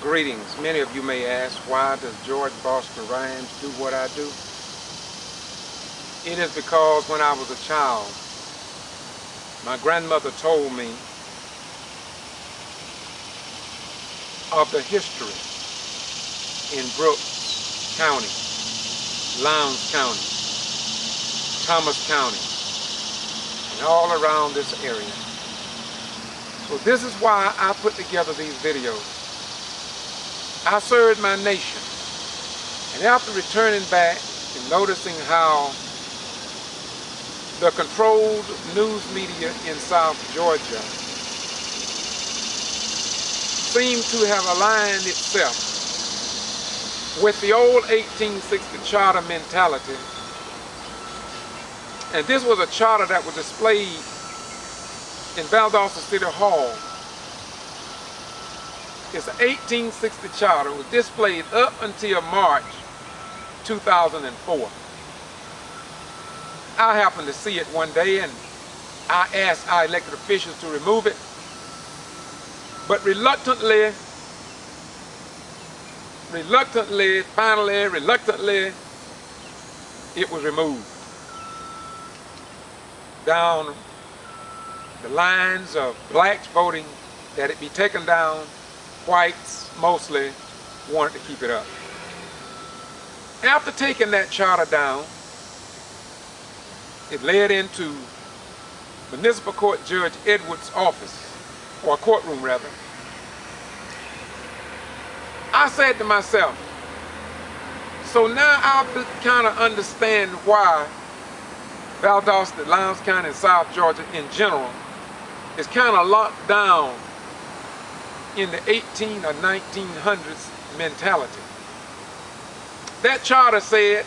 Greetings. Many of you may ask, why does George Boston Rhynes do what I do? It is because when I was a child, my grandmother told me of the history in Brooks County, Lowndes County, Thomas County, and all around this area. So this is why I put together these videos. I served my nation, and after returning back and noticing how the controlled news media in South Georgia seemed to have aligned itself with the old 1860 charter mentality, and this was a charter that was displayed in Valdosta City Hall. It's an 1860 charter. It was displayed up until March 2004. I happened to see it one day, and I asked our elected officials to remove it. But reluctantly, it was removed. Down the lines of blacks voting that it be taken down, whites mostly wanted to keep it up. After taking that charter down, it led into Municipal Court Judge Edwards' office, or courtroom rather. I said to myself, so now I kind of understand why Valdosta, Lowndes County, and South Georgia in general is kind of locked down in the 18 or 1900s mentality. That charter said,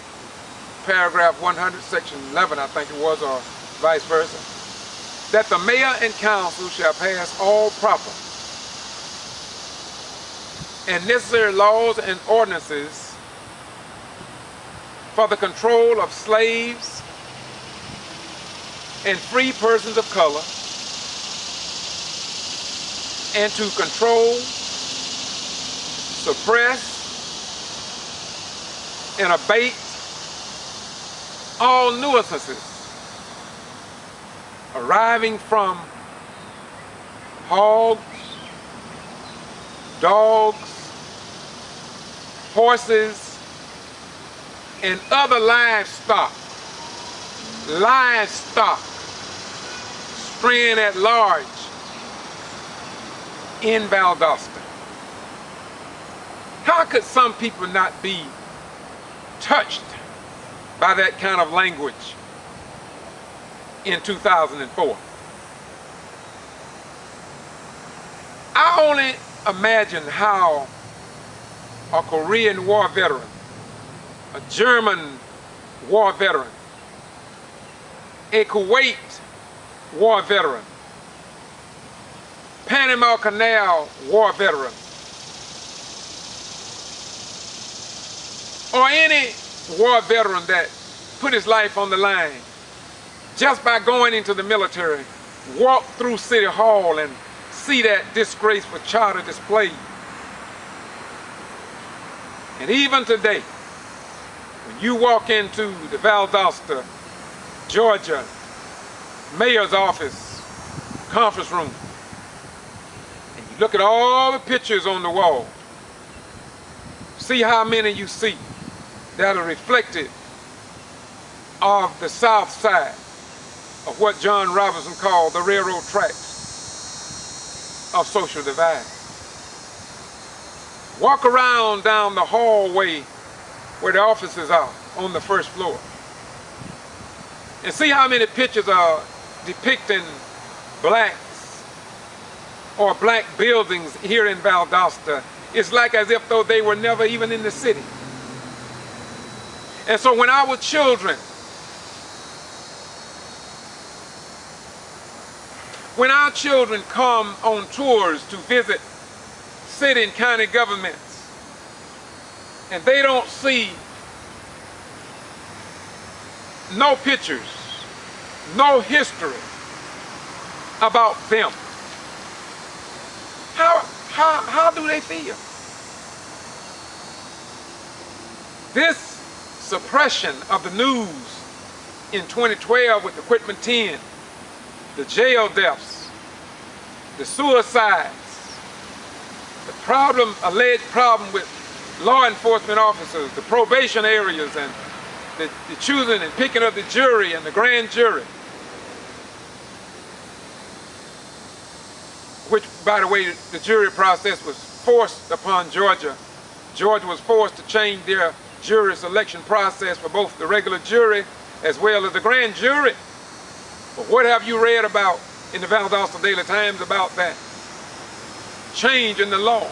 paragraph 100, section 11, I think it was, or vice versa, that the mayor and council shall pass all proper and necessary laws and ordinances for the control of slaves and free persons of color, and to control, suppress, and abate all nuisances arriving from hogs, dogs, horses, and other livestock straying at large in Valdosta. How could some people not be touched by that kind of language in 2004? I only imagine how a Korean War veteran, a German war veteran, a Kuwait war veteran, Panama Canal war veteran, or any war veteran that put his life on the line just by going into the military, walk through City Hall and see that disgraceful charter displayed. And even today, when you walk into the Valdosta, Georgia mayor's office conference room, and you look at all the pictures on the wall, see how many you see that are reflected of the south side of what John Robinson called the railroad tracks of social divide. Walk around down the hallway where the offices are on the first floor and see how many pictures are depicting blacks or black buildings here in Valdosta. It's like as if though they were never even in the city. And so when our children, come on tours to visit city and county governments, and they don't see no pictures, no history about them, how do they feel? This suppression of the news in 2012 with the Quitman 10, the jail deaths, the suicides, the alleged problem with law enforcement officers, the probation areas, and the choosing and picking of the jury and the grand jury, which, by the way, the jury process was forced upon Georgia. Georgia was forced to change their jury selection process for both the regular jury as well as the grand jury. But what have you read about in the Valdosta Daily Times about that change in the law?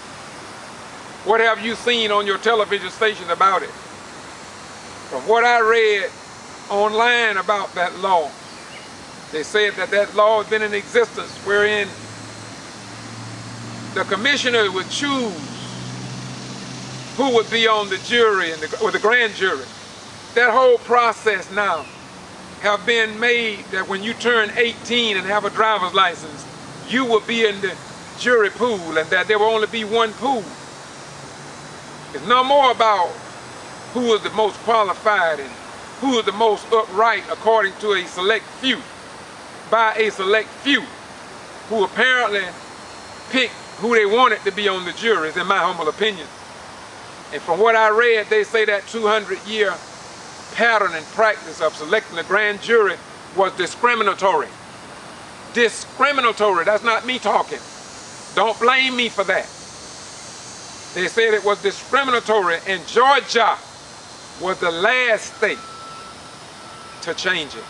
What have you seen on your television stations about it? From what I read online about that law, they said that that law has been in existence wherein the commissioner would choose who would be on the jury or the grand jury. That whole process now have been made that when you turn 18 and have a driver's license, you will be in the jury pool, and that there will only be one pool. It's no more about who is the most qualified and who is the most upright according to a select few, by a select few who apparently pick who they wanted to be on the juries, in my humble opinion. And from what I read, they say that 200-year pattern and practice of selecting the grand jury was discriminatory. Discriminatory, that's not me talking. Don't blame me for that. They said it was discriminatory, and Georgia was the last state to change it.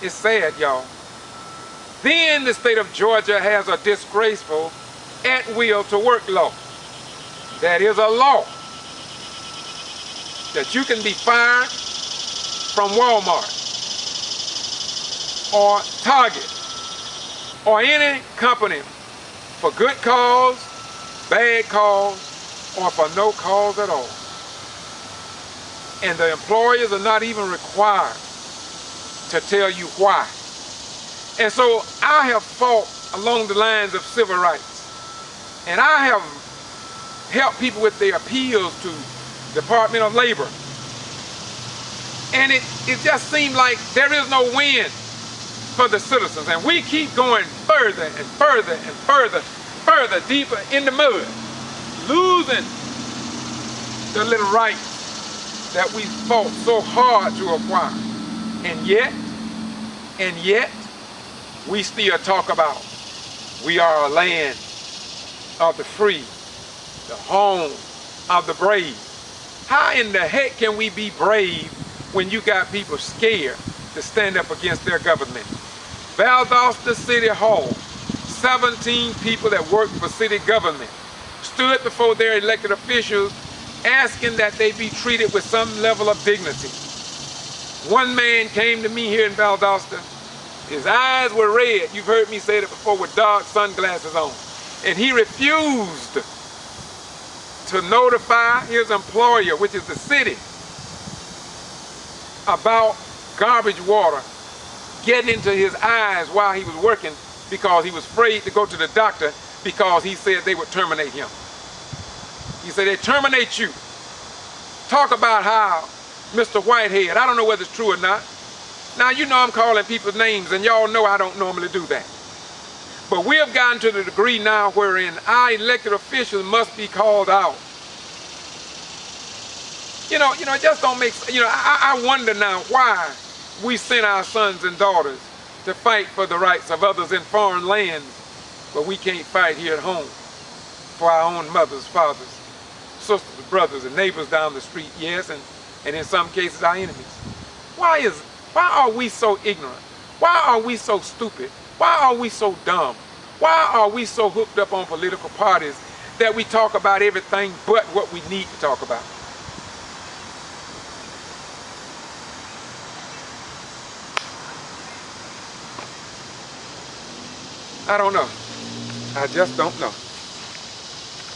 It's sad, y'all. Then the state of Georgia has a disgraceful at-will to work law. That is a law that you can be fired from Walmart or Target or any company for good cause, bad cause, or for no cause at all. And the employers are not even required to tell you why. And so I have fought along the lines of civil rights, and I have helped people with their appeals to Department of Labor. And it just seemed like there is no win for the citizens. And we keep going further and further and further deeper in the mud, losing the little rights that we fought so hard to acquire. And yet, we still talk about we are a land of the free, the home of the brave. How in the heck can we be brave when you got people scared to stand up against their government? Valdosta City Hall, 17 people that work for city government stood before their elected officials asking that they be treated with some level of dignity. One man came to me here in Valdosta. His eyes were red, you've heard me say that before, with dark sunglasses on. And he refused to notify his employer, which is the city, about garbage water getting into his eyes while he was working, because he was afraid to go to the doctor because he said they would terminate him. He said, they terminate you. Talk about how Mr. Whitehead, I don't know whether it's true or not. Now, you know I'm calling people's names, and y'all know I don't normally do that. But we have gotten to the degree now wherein our elected officials must be called out. It just don't make sense. I wonder now why we send our sons and daughters to fight for the rights of others in foreign lands, but we can't fight here at home for our own mothers, fathers, sisters, brothers, and neighbors down the street, yes, and in some cases our enemies. Why are we so ignorant? Why are we so stupid? Why are we so dumb? Why are we so hooked up on political parties that we talk about everything but what we need to talk about? I don't know. I just don't know.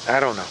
I don't know.